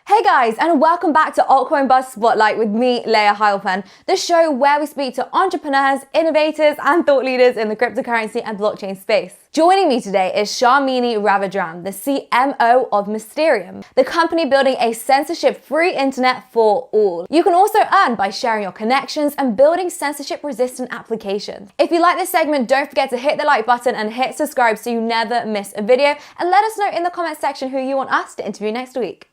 Hey guys, and welcome back to Altcoin Buzz Spotlight with me, Layah Heilpern, the show where we speak to entrepreneurs, innovators, and thought leaders in the cryptocurrency and blockchain space. Joining me today is Sharmini Ravindran, the CMO of Mysterium, the company building a censorship-free internet for all. You can also earn by sharing your connections and building censorship-resistant applications. If you like this segment, don't forget to hit the like button and hit subscribe so you never miss a video, and let us know in the comment section who you want us to interview next week.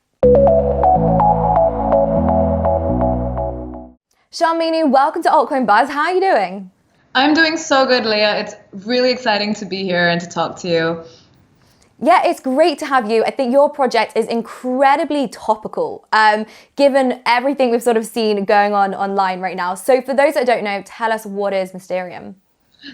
Sharmini, welcome to Altcoin Buzz. How are you doing? I'm doing so good, Layah. It's really exciting to be here and to talk to you. Yeah, it's great to have you. I think your project is incredibly topical, given everything we've sort of seen going on online right now. So for those that don't know, tell us, what is Mysterium?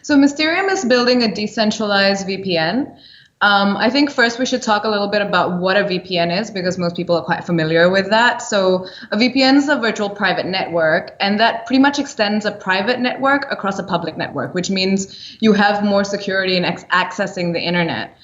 So Mysterium is building a decentralized VPN. I think first we should talk a little bit about what a VPN is, because most people are quite familiar with that. So a VPN is a virtual private network, and that pretty much extends a private network across a public network, which means you have more security in accessing the internet.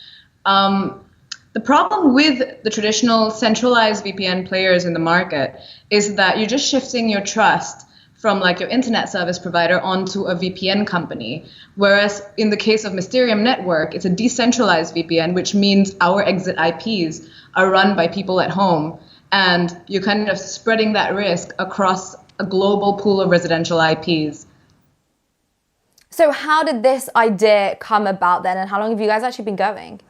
The problem with the traditional centralized VPN players in the market is that you're just shifting your trust from like your internet service provider onto a VPN company. Whereas in the case of Mysterium Network, it's a decentralized VPN, which means our exit IPs are run by people at home. And you're kind of spreading that risk across a global pool of residential IPs. So how did this idea come about then, and how long have you guys actually been going?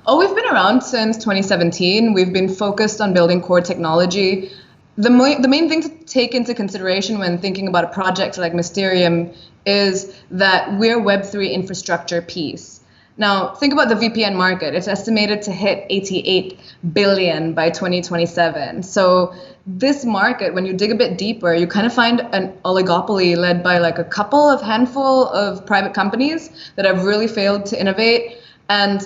Oh, we've been around since 2017. We've been focused on building core technology. The main thing to take into consideration when thinking about a project like Mysterium is that we're Web3 infrastructure piece. Now, think about the VPN market. It's estimated to hit 88 billion by 2027. So this market, when you dig a bit deeper, you kind of find an oligopoly led by like a handful of private companies that have really failed to innovate. And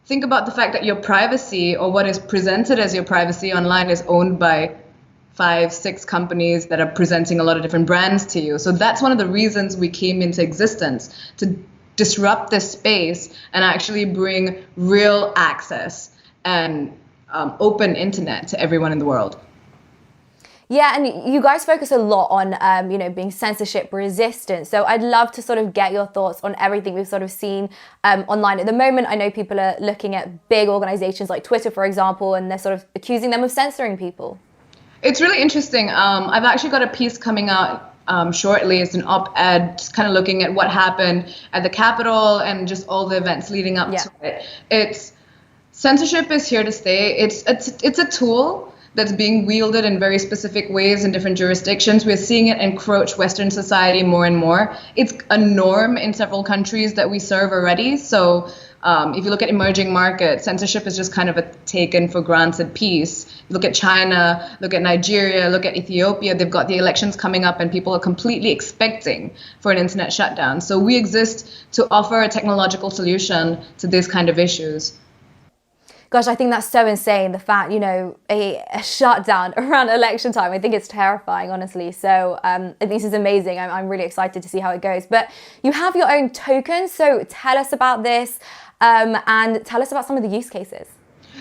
think about the fact that your privacy, or what is presented as your privacy online, is owned by 5-6 companies that are presenting a lot of different brands to you. So that's one of the reasons we came into existence, to disrupt this space and actually bring real access and open internet to everyone in the world. Yeah, and you guys focus a lot on, being censorship resistant. So I'd love to sort of get your thoughts on everything we've sort of seen online at the moment. I know people are looking at big organizations like Twitter, for example, and they're sort of accusing them of censoring people. It's really interesting. I've actually got a piece coming out shortly. It's an op-ed, just kind of looking at what happened at the Capitol and just all the events leading up to it. Censorship is here to stay. It's a tool that's being wielded in very specific ways in different jurisdictions. We're seeing it encroach Western society more and more. It's a norm in several countries that we serve already. So if you look at emerging markets, censorship is just kind of a taken for granted piece. Look at China, look at Nigeria, look at Ethiopia. They've got the elections coming up and people are completely expecting for an internet shutdown. So we exist to offer a technological solution to these kind of issues. Gosh, I think that's so insane. The fact, a shutdown around election time, I think it's terrifying, honestly. So this is amazing. I'm really excited to see how it goes. But you have your own token. So tell us about this and tell us about some of the use cases.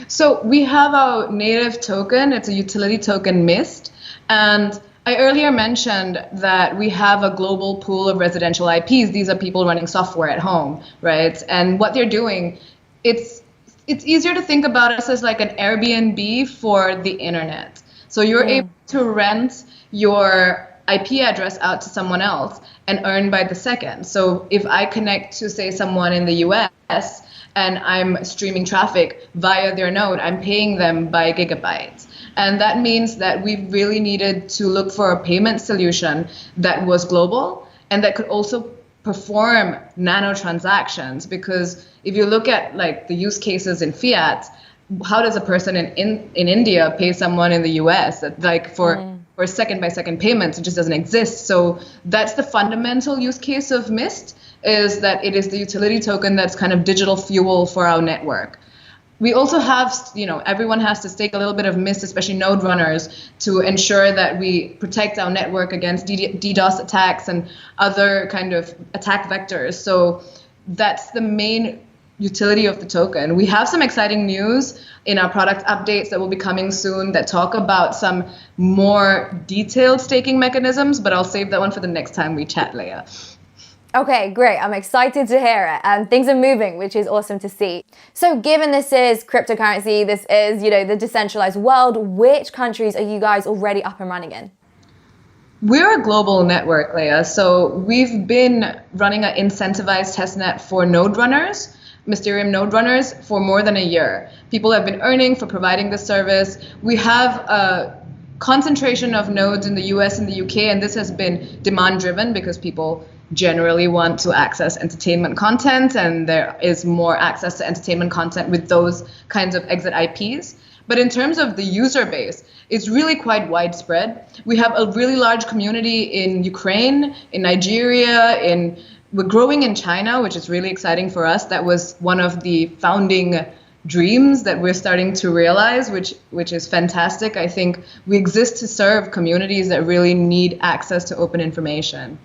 So we have our native token. It's a utility token, MYST. And I earlier mentioned that we have a global pool of residential IPs. These are people running software at home, right? And what they're doing, it's easier to think about us as like an Airbnb for the internet. So you're able to rent your IP address out to someone else and earn by the second. So if I connect to, say, someone in the US and I'm streaming traffic via their node, I'm paying them by gigabytes. And that means that we really needed to look for a payment solution that was global and that could also perform nano transactions, because if you look at like the use cases in fiat, how does a person in India pay someone in the US for second by second payments? It just doesn't exist. So that's the fundamental use case of MYST, is that it is the utility token that's kind of digital fuel for our network. We also have, everyone has to stake a little bit of MYST, especially node runners, to ensure that we protect our network against DDoS attacks and other kind of attack vectors. So that's the main utility of the token. We have some exciting news in our product updates that will be coming soon that talk about some more detailed staking mechanisms, but I'll save that one for the next time we chat, Layah. Okay, great. I'm excited to hear it. And things are moving, which is awesome to see. So given this is cryptocurrency, this is, the decentralized world, which countries are you guys already up and running in? We're a global network, Layah. So we've been running an incentivized testnet for node runners, Mysterium node runners, for more than a year. People have been earning for providing this service. We have a concentration of nodes in the US and the UK, and this has been demand driven because people generally want to access entertainment content, and there is more access to entertainment content with those kinds of exit IPs. But in terms of the user base, it's really quite widespread. We have a really large community in Ukraine, in Nigeria, we're growing in China, which is really exciting for us. That was one of the founding dreams that we're starting to realize, which is fantastic. I think we exist to serve communities that really need access to open information.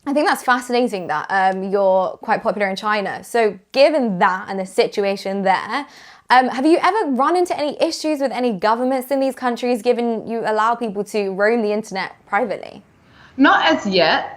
I think that's fascinating that you're quite popular in China. So given that and the situation there, have you ever run into any issues with any governments in these countries, given you allow people to roam the internet privately? Not as yet.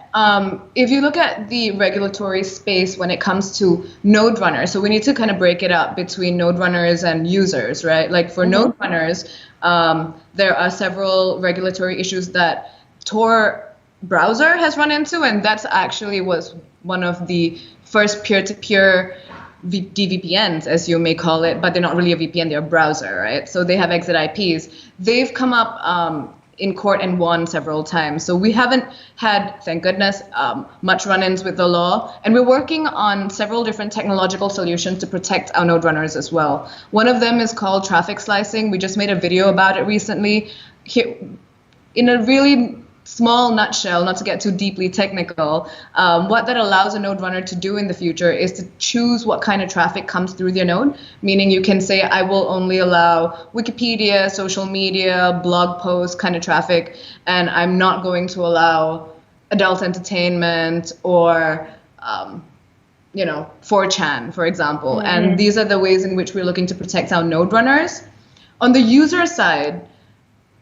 If you look at the regulatory space when it comes to node runners, so we need to kind of break it up between node runners and users, right? Like for node runners, there are several regulatory issues that Tor browser has run into, and that's actually was one of the first peer-to-peer DVPNs, as you may call it, but they're not really a VPN, they're a browser, right? So they have exit IPs. They've come up in court and won several times. So we haven't had, thank goodness, much run-ins with the law. And we're working on several different technological solutions to protect our node runners as well. One of them is called traffic slicing. We just made a video about it recently. Here, in a really small nutshell, not to get too deeply technical, what that allows a node runner to do in the future is to choose what kind of traffic comes through their node, meaning you can say, I will only allow Wikipedia, social media, blog posts kind of traffic, and I'm not going to allow adult entertainment or 4chan, for example. Mm-hmm. And these are the ways in which we're looking to protect our node runners. On the user side,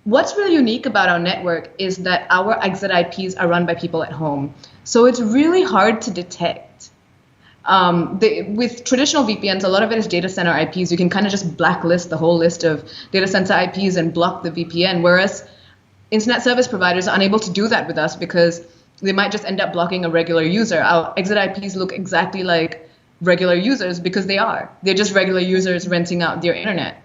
what's really unique about our network is that our exit IPs are run by people at home. So it's really hard to detect. With traditional VPNs, a lot of it is data center IPs. You can kind of just blacklist the whole list of data center IPs and block the VPN, whereas internet service providers are unable to do that with us because they might just end up blocking a regular user. Our exit IPs look exactly like regular users because they are. They're just regular users renting out their internet.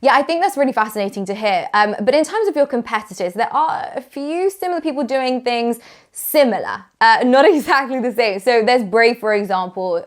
Yeah, I think that's really fascinating to hear. But in terms of your competitors, there are a few similar people doing things similar, not exactly the same. So there's Brave, for example,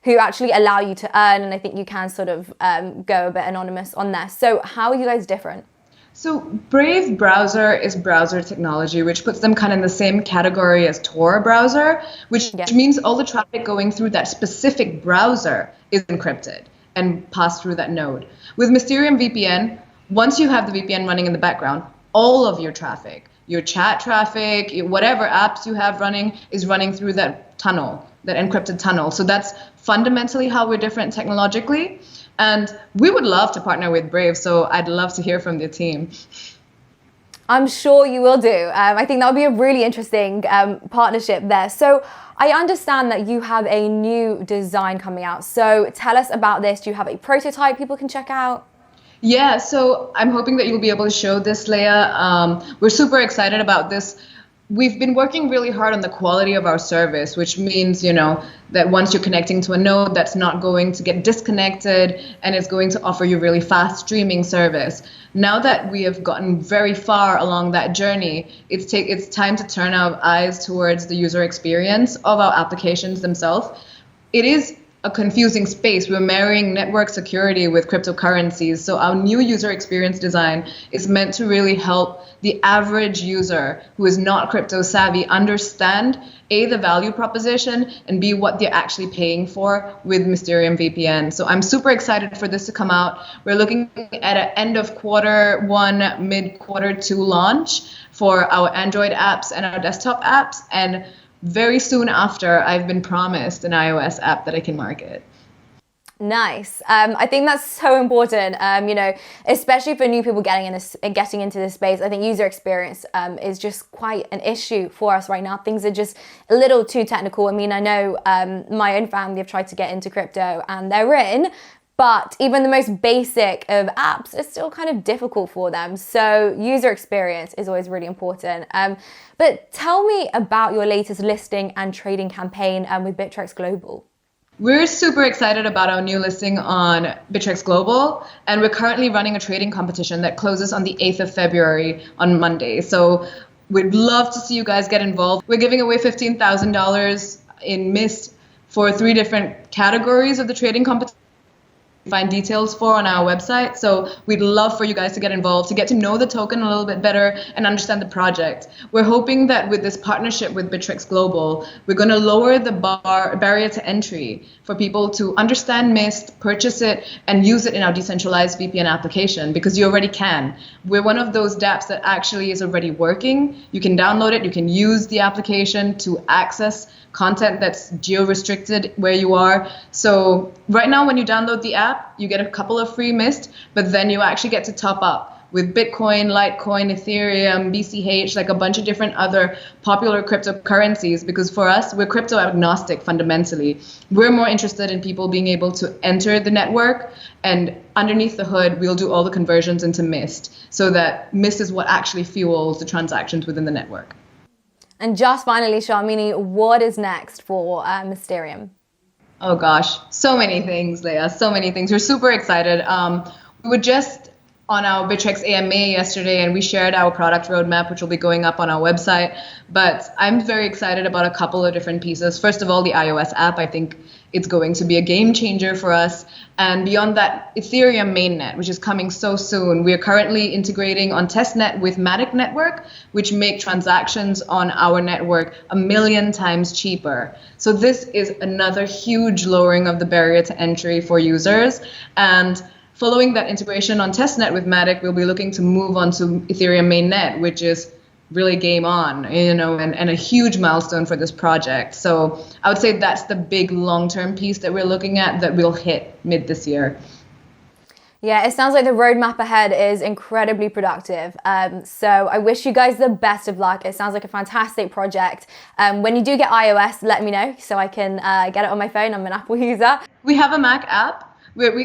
who actually allow you to earn, and I think you can sort of go a bit anonymous on there. So how are you guys different? So Brave browser is browser technology, which puts them kind of in the same category as Tor browser, which means all the traffic going through that specific browser is encrypted and passed through that node. With Mysterium VPN, once you have the VPN running in the background, all of your traffic, your chat traffic, whatever apps you have running is running through that tunnel, that encrypted tunnel. So that's fundamentally how we're different technologically. And we would love to partner with Brave, so I'd love to hear from the team. I'm sure you will do. I think that would be a really interesting partnership there. So I understand that you have a new design coming out. So tell us about this. Do you have a prototype people can check out? Yeah, so I'm hoping that you'll be able to show this, Layah. We're super excited about this. We've been working really hard on the quality of our service, which means, that once you're connecting to a node, that's not going to get disconnected and it's going to offer you really fast streaming service. Now that we have gotten very far along that journey, it's time to turn our eyes towards the user experience of our applications themselves. It is a confusing space. We're marrying network security with cryptocurrencies. So our new user experience design is meant to really help the average user who is not crypto savvy understand A, the value proposition, and B, what they're actually paying for with Mysterium VPN. So I'm super excited for this to come out. We're looking at an end of quarter one, mid quarter two launch for our Android apps and our desktop apps. And very soon after I've been promised an iOS app that I can market. Nice. I think that's so important, especially for new people getting into this space. I think user experience is just quite an issue for us right now. Things are just a little too technical. I mean, I know my own family have tried to get into crypto and they're in, but even the most basic of apps is still kind of difficult for them. So user experience is always really important. But tell me about your latest listing and trading campaign with Bittrex Global. We're super excited about our new listing on Bittrex Global, and we're currently running a trading competition that closes on the 8th of February on Monday. So we'd love to see you guys get involved. We're giving away $15,000 in MYST for 3 different categories of the trading competition. Find details for on our website. So we'd love for you guys to get involved, to get to know the token a little bit better and understand the project. We're hoping that with this partnership with Bittrex Global, we're going to lower the barrier to entry for people to understand MYST, purchase it, and use it in our decentralized VPN application, because you already can. We're one of those dApps that actually is already working. You can download it, you can use the application to access content that's geo-restricted where you are. So right now when you download the app, you get a couple of free MYST, but then you actually get to top up with Bitcoin, Litecoin, Ethereum, BCH, like a bunch of different other popular cryptocurrencies, because for us, we're crypto agnostic fundamentally. We're more interested in people being able to enter the network, and underneath the hood, we'll do all the conversions into MYST, so that MYST is what actually fuels the transactions within the network. And just finally, Sharmini, what is next for Mysterium? Oh gosh, so many things, Layah, so many things. We're super excited. We were just on our Bittrex AMA yesterday, and we shared our product roadmap, which will be going up on our website. But I'm very excited about a couple of different pieces. First of all, the iOS app. I think it's going to be a game changer for us. And beyond that, Ethereum mainnet, which is coming so soon. We are currently integrating on testnet with Matic network, which make transactions on our network 1 million times cheaper. So this is another huge lowering of the barrier to entry for users. And following that integration on testnet with Matic, we'll be looking to move on to Ethereum mainnet, which is really game on, and a huge milestone for this project. So I would say that's the big long-term piece that we're looking at that we'll hit mid this year. Yeah, it sounds like the roadmap ahead is incredibly productive. So I wish you guys the best of luck. It sounds like a fantastic project. When you do get iOS, let me know so I can get it on my phone. I'm an Apple user. We have a Mac app.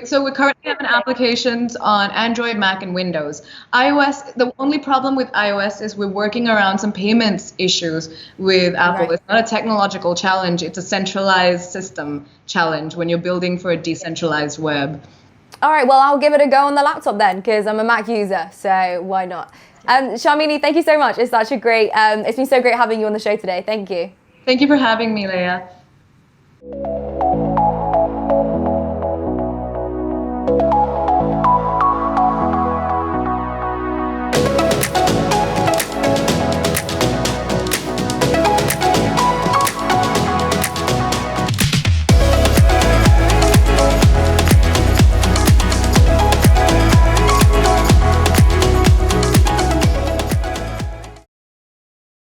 So we currently have applications on Android, Mac, and Windows. iOS, the only problem with iOS is we're working around some payments issues with Apple. Right. It's not a technological challenge. It's a centralized system challenge when you're building for a decentralized web. All right, well, I'll give it a go on the laptop then, because I'm a Mac user, so why not? Sharmini, thank you so much. It's such a great, it's been so great having you on the show today. Thank you. Thank you for having me, Layah.